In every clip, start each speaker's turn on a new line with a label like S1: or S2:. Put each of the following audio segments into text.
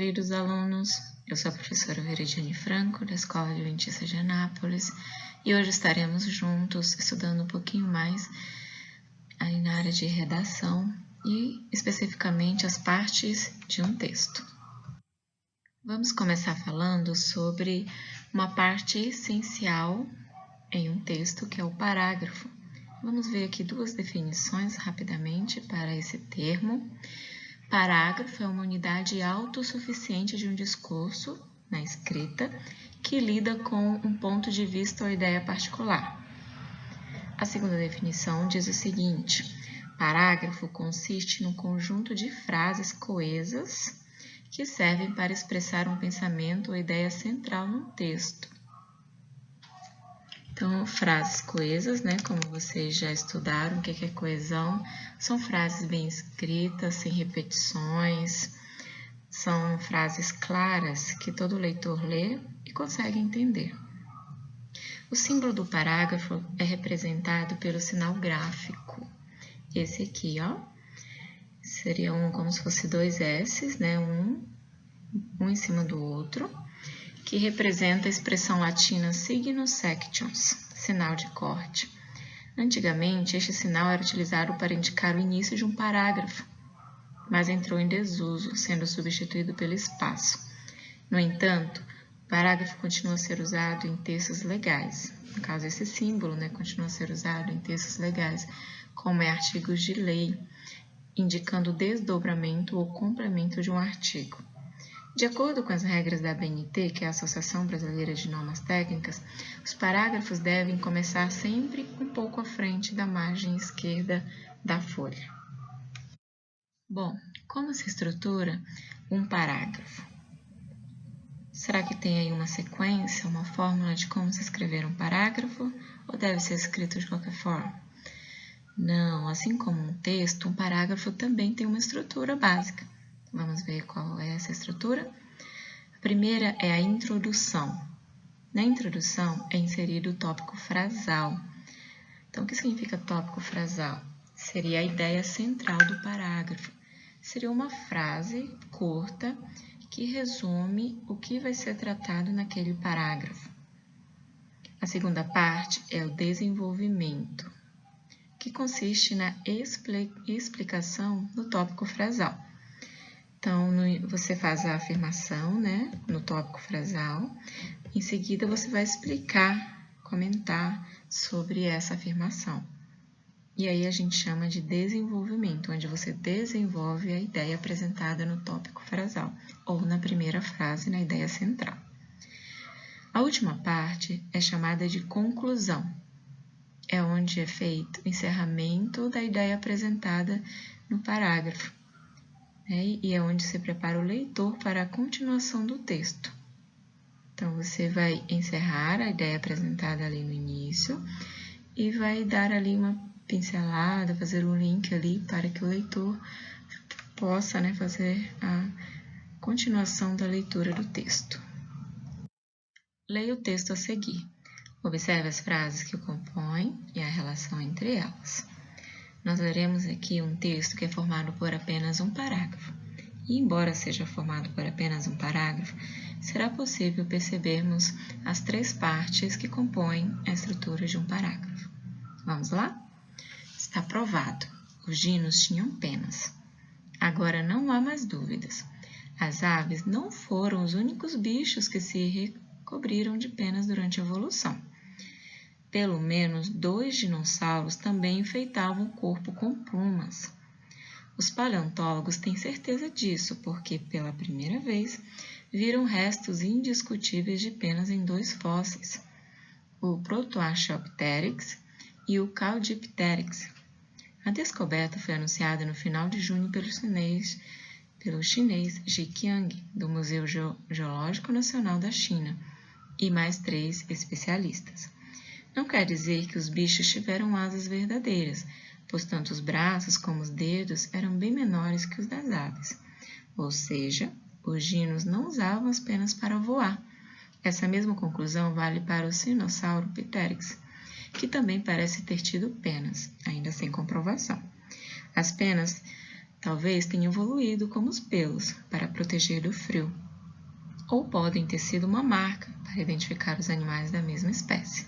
S1: queridos alunos, eu sou a professora Veridiane Franco, da Escola Adventista de Anápolis, e hoje estaremos juntos estudando um pouquinho mais aí na área de redação e especificamente as partes de um texto. Vamos começar falando sobre uma parte essencial em um texto, que é o parágrafo. Vamos ver aqui duas definições rapidamente para esse termo. Parágrafo é uma unidade autossuficiente de um discurso, na escrita, que lida com um ponto de vista ou ideia particular. A segunda definição diz o seguinte: parágrafo consiste num conjunto de frases coesas que servem para expressar um pensamento ou ideia central no texto. Então, frases coesas, como vocês já estudaram, o que é coesão? São frases bem escritas, sem repetições, são frases claras que todo leitor lê e consegue entender. O símbolo do parágrafo é representado pelo sinal gráfico. Esse aqui, seria como se fosse dois S's, um em cima do outro, que representa a expressão latina signus sections, sinal de corte. Antigamente, este sinal era utilizado para indicar o início de um parágrafo, mas entrou em desuso, sendo substituído pelo espaço. No entanto, o parágrafo continua a ser usado em textos legais. No caso, esse símbolo continua a ser usado em textos legais, como artigos de lei, indicando o desdobramento ou complemento de um artigo. De acordo com as regras da ABNT, que é a Associação Brasileira de Normas Técnicas, os parágrafos devem começar sempre um pouco à frente da margem esquerda da folha. Bom, como se estrutura um parágrafo? Será que tem aí uma sequência, uma fórmula de como se escrever um parágrafo, ou deve ser escrito de qualquer forma? Não, assim como um texto, um parágrafo também tem uma estrutura básica. Vamos ver qual é essa estrutura? A primeira é a introdução. Na introdução é inserido o tópico frasal. Então, o que significa tópico frasal? Seria a ideia central do parágrafo. Seria uma frase curta que resume o que vai ser tratado naquele parágrafo. A segunda parte é o desenvolvimento, que consiste na explicação do tópico frasal. Então, você faz a afirmação, no tópico frasal. Em seguida, você vai explicar, comentar sobre essa afirmação. E aí a gente chama de desenvolvimento, onde você desenvolve a ideia apresentada no tópico frasal, ou na primeira frase, na ideia central. A última parte é chamada de conclusão. É onde é feito o encerramento da ideia apresentada no parágrafo. E é onde se prepara o leitor para a continuação do texto. Então, você vai encerrar a ideia apresentada ali no início e vai dar ali uma pincelada, fazer um link ali para que o leitor possa fazer a continuação da leitura do texto. Leia o texto a seguir. Observe as frases que o compõem e a relação entre elas. Nós leremos aqui um texto que é formado por apenas um parágrafo. E, embora seja formado por apenas um parágrafo, será possível percebermos as três partes que compõem a estrutura de um parágrafo. Vamos lá? Está provado. Os dinos tinham penas. Agora não há mais dúvidas. As aves não foram os únicos bichos que se recobriram de penas durante a evolução. Pelo menos 2 dinossauros também enfeitavam o corpo com plumas. Os paleontólogos têm certeza disso, porque, pela primeira vez, viram restos indiscutíveis de penas em 2 fósseis, o Protoarchaeopteryx e o Caudipteryx. A descoberta foi anunciada no final de junho pelo chinês Zhiqiang, do Museu Geológico Nacional da China, e mais 3 especialistas. Não quer dizer que os bichos tiveram asas verdadeiras, pois tanto os braços como os dedos eram bem menores que os das aves. Ou seja, os dinos não usavam as penas para voar. Essa mesma conclusão vale para o Sinossauro Pteryx, que também parece ter tido penas, ainda sem comprovação. As penas Talvez tenham evoluído como os pelos para proteger do frio, ou podem ter sido uma marca para identificar os animais da mesma espécie.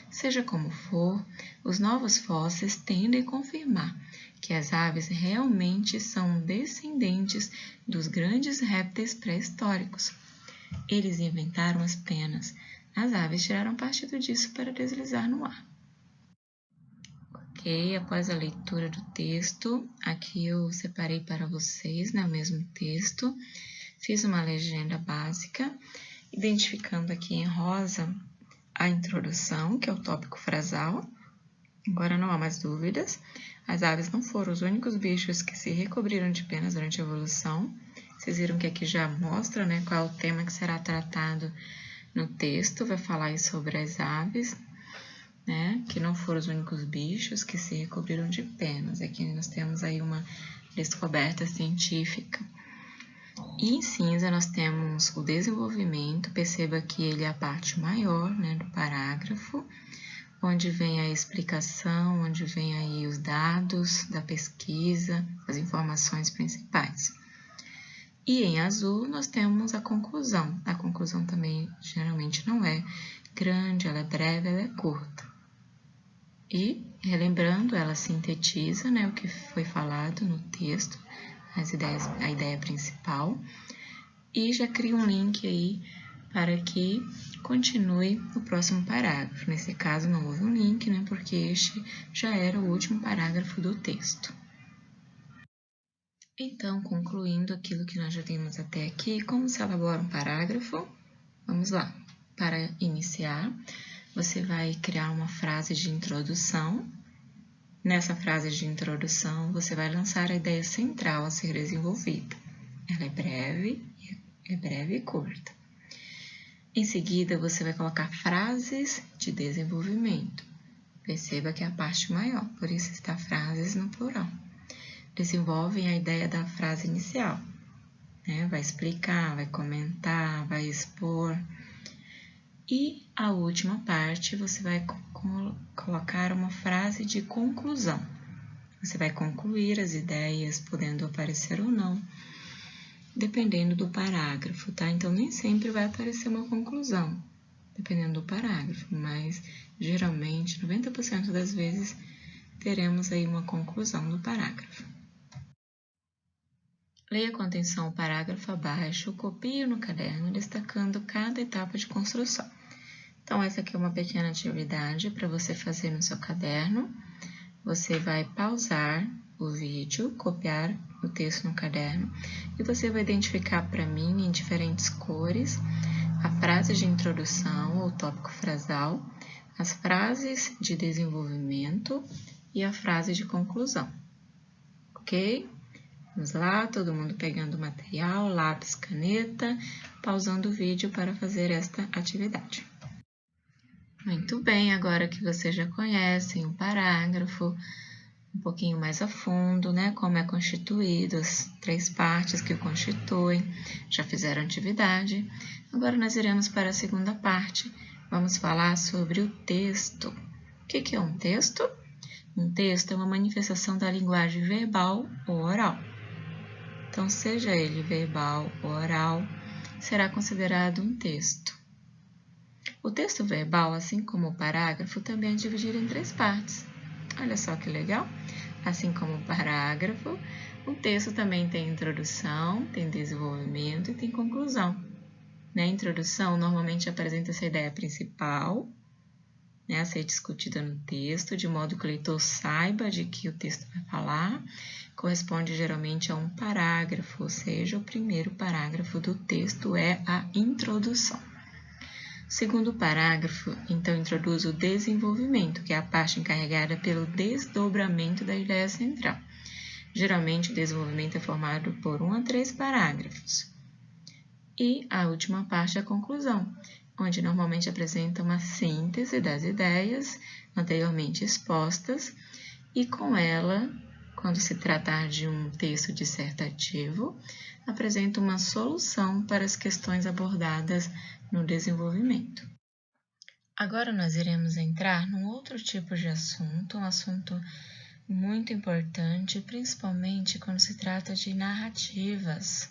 S1: Seja como for, os novos fósseis tendem a confirmar que as aves realmente são descendentes dos grandes répteis pré-históricos. Eles inventaram as penas. As aves tiraram partido disso para deslizar no ar. Ok, após a leitura do texto, aqui eu separei para vocês, o mesmo texto, fiz uma legenda básica, identificando aqui em rosa a introdução, que é o tópico frasal. Agora não há mais dúvidas, as aves não foram os únicos bichos que se recobriram de penas durante a evolução. Vocês viram que aqui já mostra, qual é o tema que será tratado no texto, vai falar aí sobre as aves, que não foram os únicos bichos que se recobriram de penas. Aqui nós temos aí uma descoberta científica. E em cinza nós temos o desenvolvimento, perceba que ele é a parte maior, do parágrafo, onde vem a explicação, onde vem aí os dados da pesquisa, as informações principais. E em azul nós temos a conclusão. A conclusão também geralmente não é grande, ela é breve, ela é curta. E, relembrando, ela sintetiza o que foi falado no texto, a ideia principal, e já cria um link aí para que continue o próximo parágrafo. Nesse caso não houve um link, porque este já era o último parágrafo do texto. Então, concluindo aquilo que nós já vimos até aqui, como se elabora um parágrafo? Vamos lá. Para iniciar, você vai criar uma frase de introdução. Nessa frase de introdução, você vai lançar a ideia central a ser desenvolvida. Ela é breve e curta. Em seguida, você vai colocar frases de desenvolvimento. Perceba que é a parte maior, por isso está frases no plural. Desenvolvem a ideia da frase inicial. Vai explicar, vai comentar, vai expor. E a última parte, você vai colocar uma frase de conclusão. Você vai concluir as ideias, podendo aparecer ou não, dependendo do parágrafo, tá? Então, nem sempre vai aparecer uma conclusão, dependendo do parágrafo, mas geralmente, 90% das vezes, teremos aí uma conclusão do parágrafo. Leia com atenção o parágrafo abaixo, copie no caderno, destacando cada etapa de construção. Então, essa aqui é uma pequena atividade para você fazer no seu caderno. Você vai pausar o vídeo, copiar o texto no caderno e você vai identificar para mim, em diferentes cores, a frase de introdução ou tópico frasal, as frases de desenvolvimento e a frase de conclusão. Ok? Vamos lá, todo mundo pegando o material, lápis, caneta, pausando o vídeo para fazer esta atividade. Muito bem, agora que vocês já conhecem o parágrafo, um pouquinho mais a fundo, como é constituído, as 3 partes que o constituem, já fizeram atividade. Agora nós iremos para a segunda parte, vamos falar sobre o texto. O que é um texto? Um texto é uma manifestação da linguagem verbal ou oral. Então, seja ele verbal ou oral, será considerado um texto. O texto verbal, assim como o parágrafo, também é dividido em 3 partes. Olha só que legal! Assim como o parágrafo, o texto também tem introdução, tem desenvolvimento e tem conclusão. Na introdução, normalmente apresenta essa ideia principal, a ser discutida no texto, de modo que o leitor saiba de que o texto vai falar, corresponde geralmente a um parágrafo, ou seja, o primeiro parágrafo do texto é a introdução. O segundo parágrafo, então, introduz o desenvolvimento, que é a parte encarregada pelo desdobramento da ideia central. Geralmente, o desenvolvimento é formado por 1 a 3 parágrafos. E a última parte é a conclusão, onde normalmente apresenta uma síntese das ideias anteriormente expostas e com ela, quando se tratar de um texto dissertativo, apresenta uma solução para as questões abordadas no desenvolvimento. Agora nós iremos entrar num outro tipo de assunto, um assunto muito importante, principalmente quando se trata de narrativas,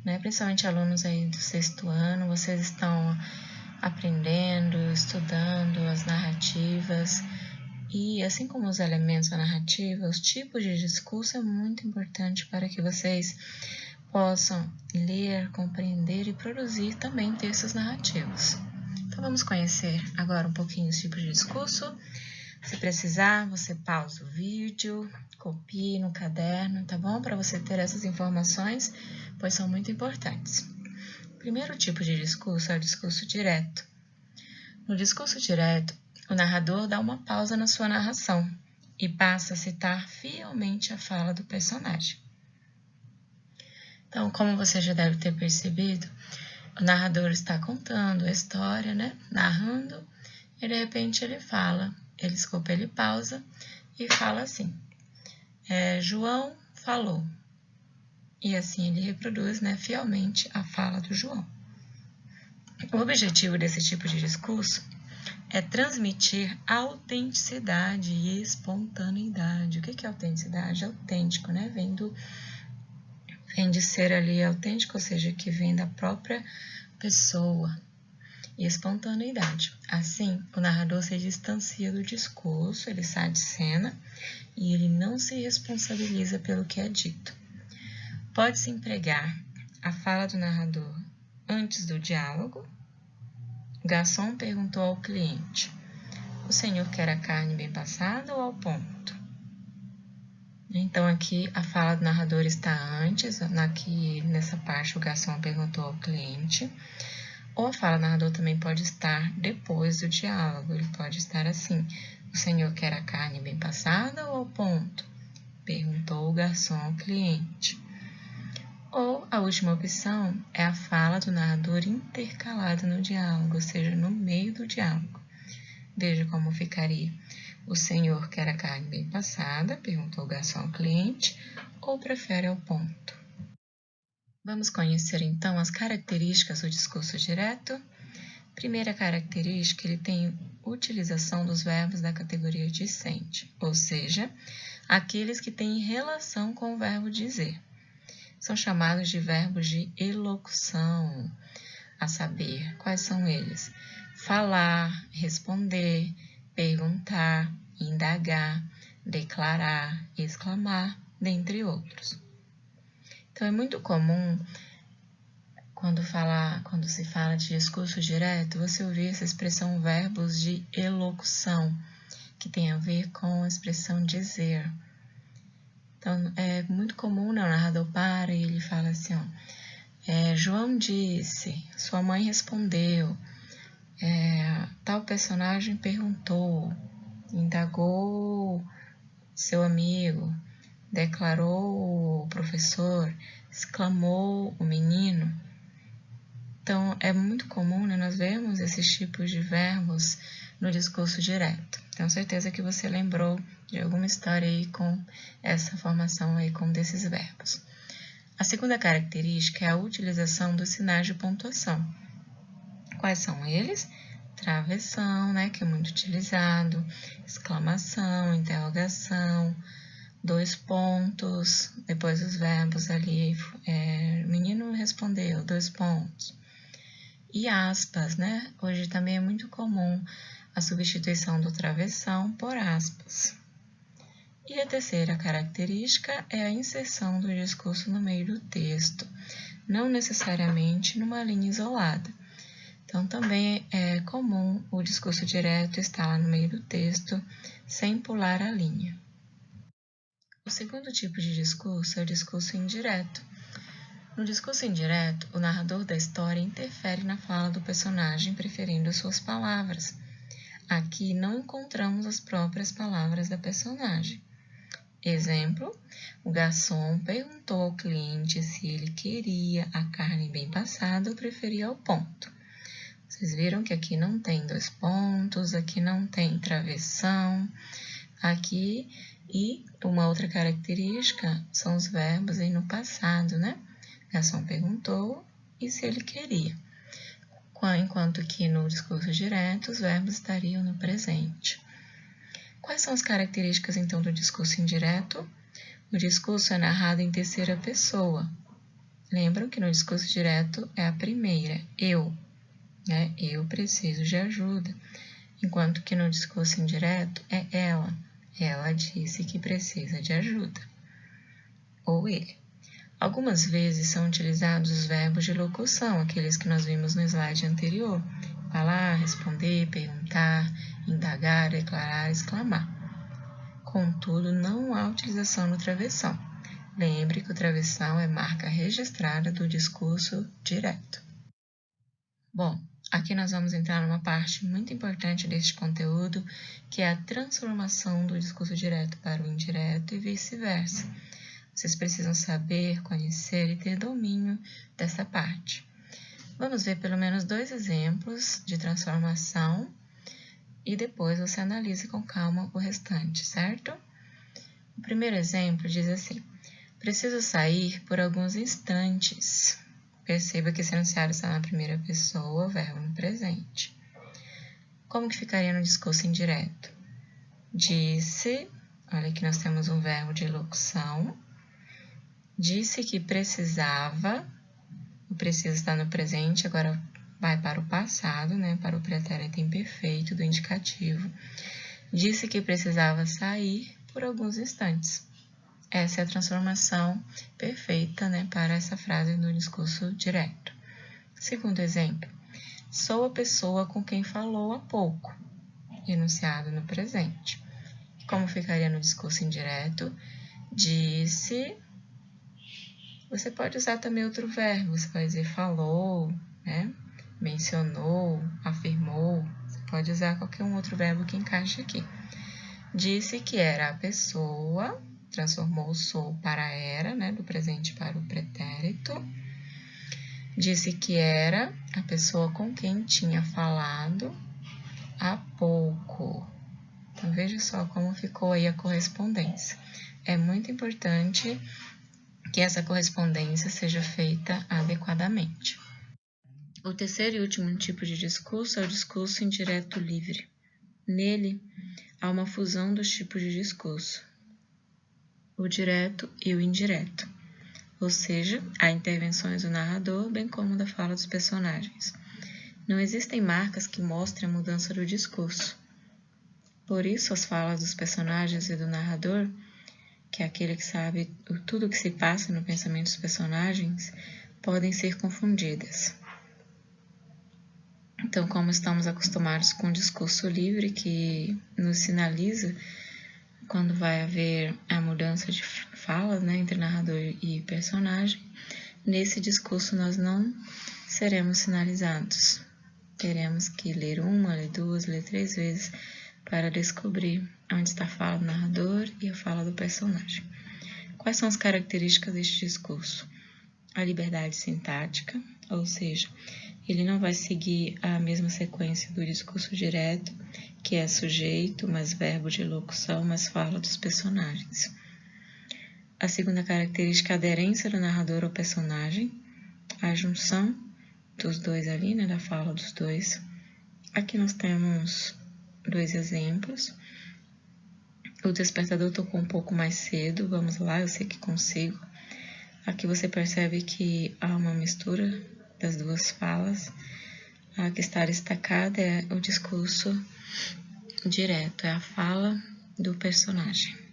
S1: né? Principalmente alunos aí do 6º ano, vocês estão aprendendo, estudando as narrativas e, assim como os elementos da narrativa, os tipos de discurso é muito importante para que vocês possam ler, compreender e produzir também textos narrativos. Então, vamos conhecer agora um pouquinho os tipos de discurso. Se precisar, você pausa o vídeo, copie no caderno, tá bom? Para você ter essas informações, pois são muito importantes. O primeiro tipo de discurso é o discurso direto. No discurso direto, o narrador dá uma pausa na sua narração e passa a citar fielmente a fala do personagem. Então, como você já deve ter percebido, o narrador está contando a história, né? Narrando, e de repente ele pausa e fala assim, João falou. E assim ele reproduz, né, fielmente a fala do João. O objetivo desse tipo de discurso é transmitir autenticidade e espontaneidade. O que é autenticidade? Autêntico, né? Vem de ser ali autêntico, ou seja, que vem da própria pessoa. E espontaneidade. Assim, o narrador se distancia do discurso, ele sai de cena e ele não se responsabiliza pelo que é dito. Pode-se empregar a fala do narrador antes do diálogo. O garçom perguntou ao cliente, o senhor quer a carne bem passada ou ao ponto? Então, aqui a fala do narrador está antes, nessa parte o garçom perguntou ao cliente. Ou a fala do narrador também pode estar depois do diálogo. Ele pode estar assim, o senhor quer a carne bem passada ou ao ponto? Perguntou o garçom ao cliente. Ou a última opção é a fala do narrador intercalada no diálogo, ou seja, no meio do diálogo. Veja como ficaria. O senhor quer a carne bem passada? Perguntou o garçom ao cliente, ou prefere ao ponto? Vamos conhecer então as características do discurso direto. Primeira característica, ele tem utilização dos verbos da categoria dicente, ou seja, aqueles que têm relação com o verbo dizer. São chamados de verbos de elocução, a saber, quais são eles? Falar, responder, perguntar, indagar, declarar, exclamar, dentre outros. Então, é muito comum, quando se fala de discurso direto, você ouvir essa expressão verbos de elocução, que tem a ver com a expressão dizer. Então, é muito comum, né, o narrador para e ele fala assim, João disse, sua mãe respondeu, tal personagem perguntou, indagou seu amigo, declarou o professor, exclamou o menino. Então, é muito comum, né, nós vermos esses tipos de verbos no discurso direto. Tenho certeza que você lembrou de alguma história aí com essa formação aí com desses verbos. A segunda característica é a utilização dos sinais de pontuação. Quais são eles? Travessão, né, que é muito utilizado, exclamação, interrogação, 2 pontos, depois os verbos ali, o menino respondeu, 2 pontos. E aspas, né? Hoje também é muito comum a substituição do travessão por aspas. E a terceira característica é a inserção do discurso no meio do texto, não necessariamente numa linha isolada. Então, também é comum o discurso direto estar lá no meio do texto, sem pular a linha. O segundo tipo de discurso é o discurso indireto. No discurso indireto, o narrador da história interfere na fala do personagem, preferindo suas palavras. Aqui não encontramos as próprias palavras da personagem. Exemplo, o garçom perguntou ao cliente se ele queria a carne bem passada ou preferia ao ponto. Vocês viram que aqui não tem 2 pontos, aqui não tem travessão, aqui, e uma outra característica são os verbos aí no passado, né? O garçom perguntou e se ele queria. Enquanto que no discurso direto, os verbos estariam no presente. Quais são as características, então, do discurso indireto? O discurso é narrado em terceira pessoa. Lembram que no discurso direto é a primeira, eu, né? Eu preciso de ajuda. Enquanto que no discurso indireto é ela. Ela disse que precisa de ajuda. Ou ele. Algumas vezes são utilizados os verbos de locução, aqueles que nós vimos no slide anterior. Falar, responder, perguntar, indagar, declarar, exclamar. Contudo, não há utilização no travessão. Lembre que o travessão é marca registrada do discurso direto. Bom, aqui nós vamos entrar numa parte muito importante deste conteúdo, que é a transformação do discurso direto para o indireto e vice-versa. Vocês precisam saber, conhecer e ter domínio dessa parte. Vamos ver pelo menos 2 exemplos de transformação e depois você analise com calma o restante, certo? O primeiro exemplo diz assim: preciso sair por alguns instantes. Perceba que esse enunciado está na primeira pessoa, verbo no presente. Como que ficaria no discurso indireto? Disse, olha aqui nós temos um verbo de locução. Disse que precisava, o preciso está no presente, agora vai para o passado, né, para o pretérito imperfeito do indicativo. Disse que precisava sair por alguns instantes. Essa é a transformação perfeita, né, para essa frase no discurso direto. Segundo exemplo, sou a pessoa com quem falou há pouco, enunciado no presente. Como ficaria no discurso indireto? Disse. Você pode usar também outro verbo, você pode dizer falou, né? Mencionou, afirmou, você pode usar qualquer um outro verbo que encaixe aqui. Disse que era a pessoa, transformou o sou para era, né? Do presente para o pretérito. Disse que era a pessoa com quem tinha falado há pouco. Então, veja só como ficou aí a correspondência. É muito importante que essa correspondência seja feita adequadamente. O terceiro e último tipo de discurso é o discurso indireto livre. Nele, há uma fusão dos tipos de discurso, o direto e o indireto, ou seja, há intervenções do narrador, bem como da fala dos personagens. Não existem marcas que mostrem a mudança do discurso. Por isso, as falas dos personagens e do narrador, que é aquele que sabe tudo o que se passa no pensamento dos personagens, podem ser confundidas. Então, como estamos acostumados com o discurso livre, que nos sinaliza quando vai haver a mudança de falas, né, entre narrador e personagem, nesse discurso nós não seremos sinalizados. Teremos que ler uma, ler duas, ler 3 vezes para descobrir onde está a fala do narrador e a fala do personagem. Quais são as características deste discurso? A liberdade sintática, ou seja, ele não vai seguir a mesma sequência do discurso direto, que é sujeito, mais verbo de locução, mais fala dos personagens. A segunda característica é a aderência do narrador ao personagem, a junção dos dois ali, né, da fala dos dois. Aqui nós temos 2 exemplos. O despertador tocou um pouco mais cedo, vamos lá, eu sei que consigo. Aqui você percebe que há uma mistura das 2 falas. A que está destacada é o discurso direto, é a fala do personagem.